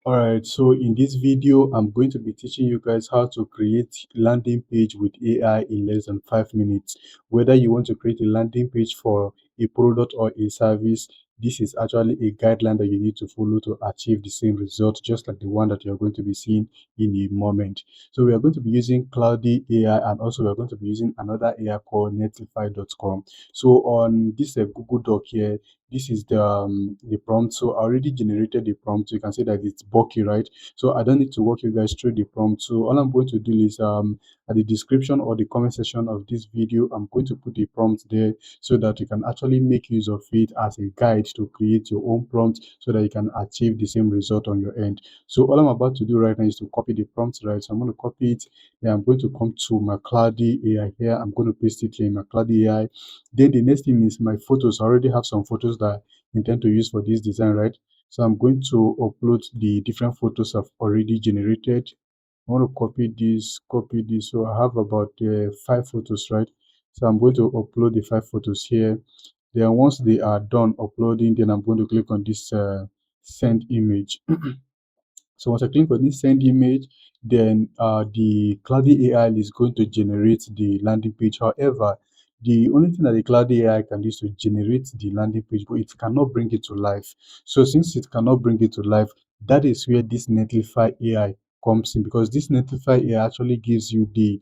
All right, so in this video, I'm going to be teaching you guys how to create landing page with AI in less than 5 minutes. Whether you want to create a landing page for a product or a service, this is actually a guideline that you need to follow to achieve the same result, just like the one that you're going to be seeing in a moment. So we are going to be using Cloudy AI, and also we are going to be using another AI called Netlify.com. So on this Google Doc here, this is the prompt. So I already generated the prompt. You can see that it's bulky, right? So I don't need to walk you guys through the prompt. So all I'm going to do is at the description or the comment section of this video, I'm going to put the prompt there so that you can actually make use of it as a guide to create your own prompt so that you can achieve the same result on your end. So all I'm about to do right now is to copy the prompt, right? So I'm going to copy it. Then I'm going to come to my Cloudy AI here. I'm going to paste it here in my Cloudy AI. Then the next thing is my photos. I already have some photos that I intend to use for this design, right? So I'm going to upload the different photos I've already generated. I want to copy this. So I have about 5 photos, right? So I'm going to upload the 5 photos here. Then once they are done uploading, then I'm going to click on this send image. So once I click on this send image, then the Cloudy AI is going to generate the landing page. However, the only thing that the Cloudy AI can do is to generate the landing page, but it cannot bring it to life. So since it cannot bring it to life, that is where this Netlify AI comes in, because this Netlify AI actually gives you the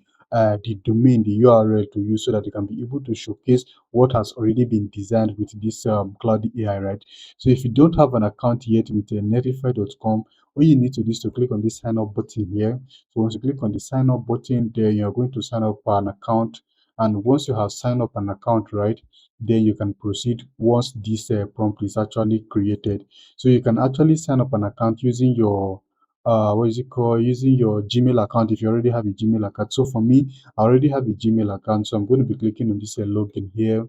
domain, the URL to use so that you can be able to showcase what has already been designed with this Cloudy AI, right? So if you don't have an account yet with netlify.com, all you need to do is to click on this sign up button here. So once you click on the sign up button there, you're going to sign up an account. And once you have signed up an account, right, then you can proceed once this prompt is actually created. So you can actually sign up an account using your what is it called, using your Gmail account if you already have a Gmail account. So for me, I already have a Gmail account, so I'm going to be clicking on this login here,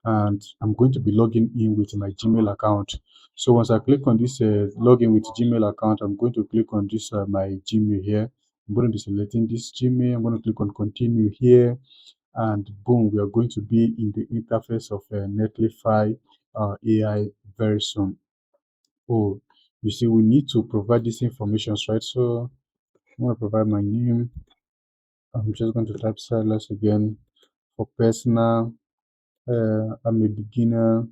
and I'm going to be logging in with my Gmail account. So once I click on this login with Gmail account, I'm going to click on this my Gmail here. I'm going to be selecting this Gmail. I'm going to click on continue here, and boom, we are going to be in the interface of Netlify AI very soon. Oh, you see, we need to provide these informations, right? So I'm going to provide my name. I'm just going to type Silas again for personal. I'm a beginner.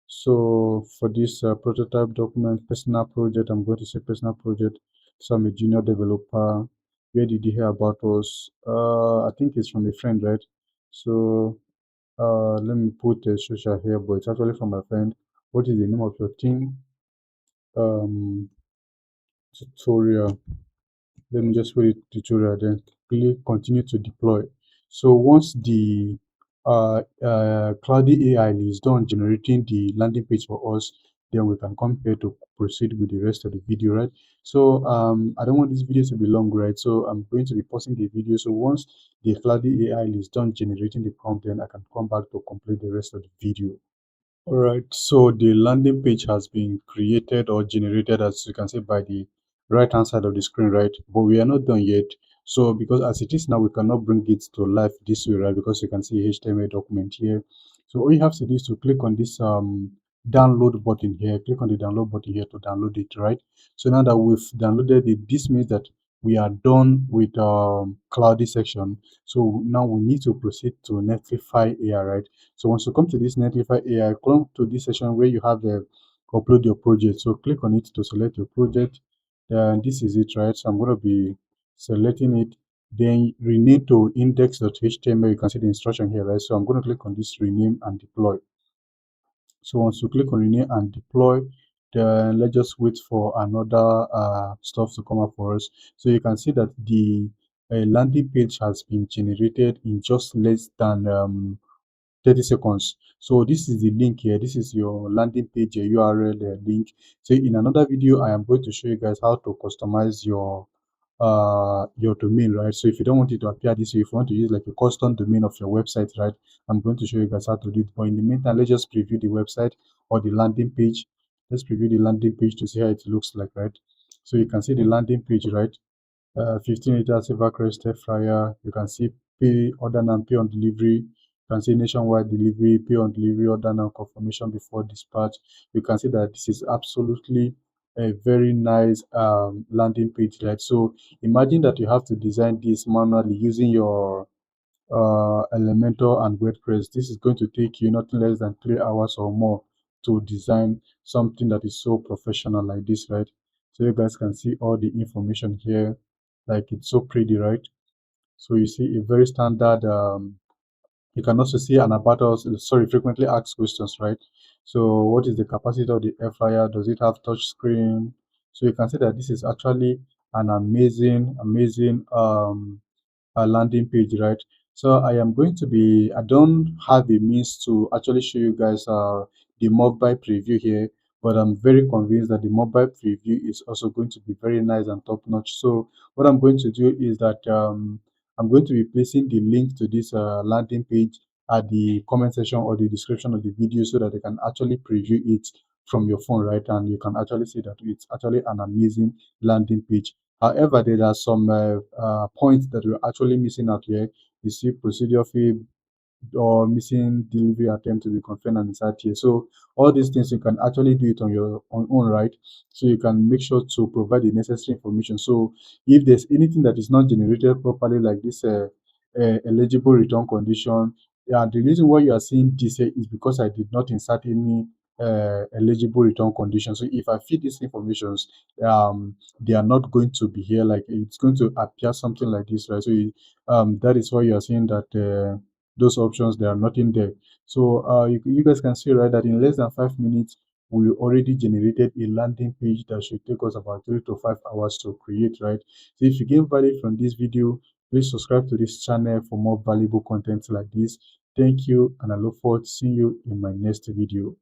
So for this prototype document, personal project, I'm going to say personal project. So I'm a junior developer. Where did you hear about us? I think it's from a friend, right? So let me put a social here, but it's actually from my friend. What is the name of your team? Um, Tutorial. Let me just put it tutorial, then click continue to deploy. So once the Cloudy AI is done generating the landing page for us, then we can come here to proceed with the rest of the video, right? So I don't want this video to be long, right? So I'm going to be pausing the video. So once the Cloudy AI is done generating the prompt, then I can come back to complete the rest of the video. All right, so the landing page has been created or generated, as you can see, by the right hand side of the screen, right? But we are not done yet. So because as it is now, we cannot bring it to life this way, right? Because you can see HTML document here. So all you have to do is to click on this download button here. Click on the download button here to download it, right? So now that we've downloaded it, this means that we are done with Cloudy section. So now we need to proceed to Netlify AI, right? So once you come to this Netlify AI, come to this section where you have the upload your project. So click on it to select your project. And this is it, right? So I'm going to be selecting it. Then rename to index.html. You can see the instruction here, right? So I'm going to click on this rename and deploy. So once you click on rename and deploy, then let's just wait for another stuff to come up for us. So you can see that the landing page has been generated in just less than 30 seconds. So this is the link here. This is your landing page, your URL link. So in another video, I am going to show you guys how to customize your domain, right? So if you don't want it to appear this way, if you want to use like a custom domain of your website, right, I'm going to show you guys how to do it. But in the meantime, let's just preview the website or the landing page. Let's preview the landing page to see how it looks like, right? So you can see the landing page, right? 15-liter silver crest air fryer. You can see pay, order now, pay on delivery. You can see nationwide delivery, pay on delivery, order now, confirmation before dispatch. You can see that this is absolutely a very nice landing page, right? So imagine that you have to design this manually using your Elementor and WordPress. This is going to take you nothing less than 3 hours or more to design something that is so professional like this, right? So you guys can see all the information here, like it's so pretty, right? So you see a very standard you can also see an about us, sorry, frequently asked questions, right? So what is the capacity of the air fryer? Does it have touch screen? So you can see that this is actually an amazing landing page, right? So I am going to be, I don't have a means to actually show you guys the mobile preview here, but I'm very convinced that the mobile preview is also going to be very nice and top notch. So what I'm going to do is that I'm going to be placing the link to this landing page at the comment section or the description of the video so that you can actually preview it from your phone, right? And you can actually see that it's actually an amazing landing page. However, there are some points that we're actually missing out here. You see procedure fee or missing delivery attempt to be confirmed and insert here. So all these things you can actually do it on your own, right? So you can make sure to provide the necessary information. So if there's anything that is not generated properly, like this eligible return condition, yeah, the reason why you are seeing this here is because I did not insert any eligible return condition. So if I feed these informations, they are not going to be here. Like it's going to appear something like this, right? So that is why you are seeing that. Those options, there are nothing there. So you guys can see, right, that in less than 5 minutes we already generated a landing page that should take us about 3 to 5 hours to create, right? So if you gain value from this video, please subscribe to this channel for more valuable content like this. Thank you, and I look forward to seeing you in my next video.